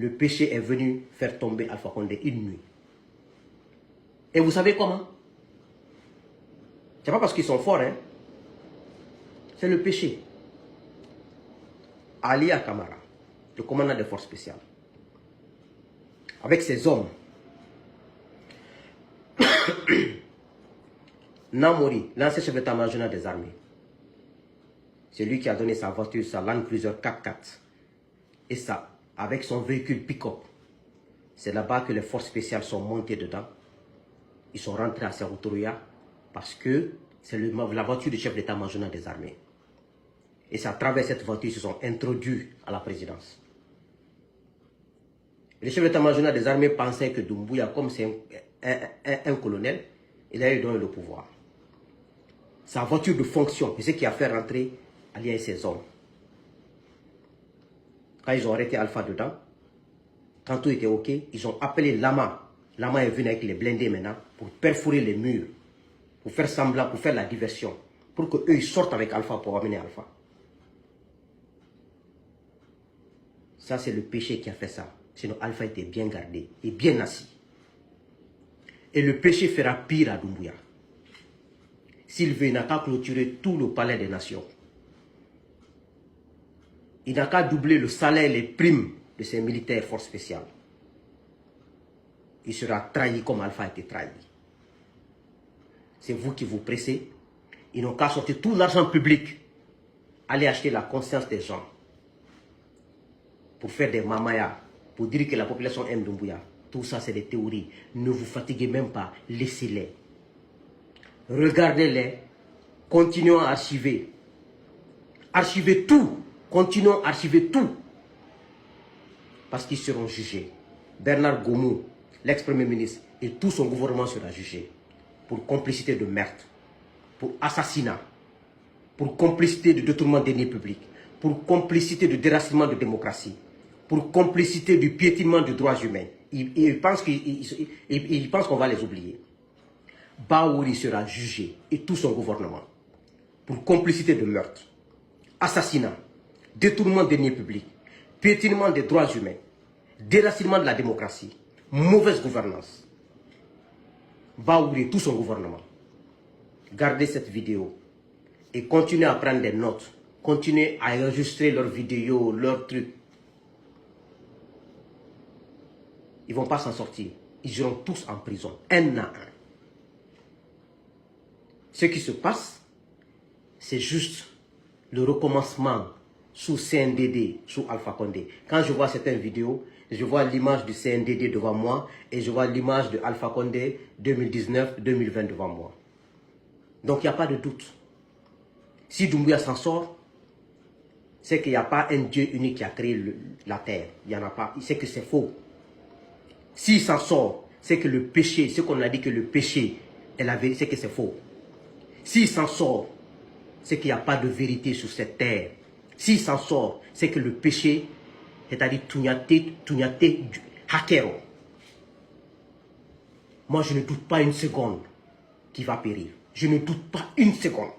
le péché est venu faire tomber Alpha Condé une nuit. Et vous savez comment? C'est pas parce qu'ils sont forts, hein. C'est le péché. Ali Akamara, le commandant des forces spéciales, avec ses hommes, Namori, l'ancien chef d'état-major des armées, c'est lui qui a donné sa voiture, sa Land Cruiser 4x4, et ça, avec son véhicule pick-up. C'est là-bas que les forces spéciales sont montées dedans. Ils sont rentrés à Seroutoria parce que c'est la voiture du chef d'état-major des armées. Et c'est à travers cette voiture qu'ils se sont introduits à la présidence. Le chef d'état-major des armées pensait que Doumbouya, comme c'est un colonel, il allait lui donner le pouvoir. Sa voiture de fonction, c'est ce qui a fait rentrer Ali et ses hommes. Quand ils ont arrêté Alpha dedans, quand tout était ok, ils ont appelé Lama. Lama est venu avec les blindés maintenant pour perforer les murs, pour faire semblant, pour faire la diversion, pour qu'eux ils sortent avec Alpha pour amener Alpha. Ça, c'est le péché qui a fait ça. Sinon, Alpha était bien gardé et bien assis. Et le péché fera pire à Doumbouya. S'il veut, il n'a qu'à clôturer tout le palais des nations. Il n'a qu'à doubler le salaire et les primes de ses militaires forces spéciales. Il sera trahi comme Alpha a été trahi. C'est vous qui vous pressez. Ils n'ont qu'à sortir tout l'argent public. Aller acheter la conscience des gens. Pour faire des mamayas. Pour dire que la population aime Doumbouya. Tout ça, c'est des théories. Ne vous fatiguez même pas. Laissez-les. Regardez-les. Continuons à archiver. Archivez tout. Continuons à archiver tout. Parce qu'ils seront jugés. Bernard Gomou, l'ex-premier ministre, et tout son gouvernement sera jugé. Pour complicité de meurtre. Pour assassinat. Pour complicité de détournement des deniers publics. Pour complicité de déracinement de démocratie. Pour complicité du piétinement des droits humains. Ils pensent qu'on va les oublier. Baouri sera jugé et tout son gouvernement pour complicité de meurtre, assassinat, détournement des deniers publics, piétinement des droits humains, déracinement de la démocratie, mauvaise gouvernance. Baouri et tout son gouvernement. Gardez cette vidéo et continuez à prendre des notes. Continuez à enregistrer leurs vidéos, leurs trucs. Ils ne vont pas s'en sortir. Ils iront tous en prison, un à un. Ce qui se passe, c'est juste le recommencement sous CNDD, sous Alpha Condé. Quand je vois certaines vidéos, je vois l'image du CNDD devant moi et je vois l'image de Alpha Condé 2019-2020 devant moi. Donc il n'y a pas de doute. Si Doumbouya s'en sort, c'est qu'il n'y a pas un Dieu unique qui a créé la terre. Il n'y en a pas. C'est que c'est faux. S'il s'en sort, c'est que le péché, ce qu'on a dit que le péché est la vérité, c'est que c'est faux. S'il s'en sort, c'est qu'il n'y a pas de vérité sur cette terre. S'il s'en sort, c'est que le péché, c'est-à-dire Tunyate Hakero. Moi, je ne doute pas une seconde qu'il va périr. Je ne doute pas une seconde.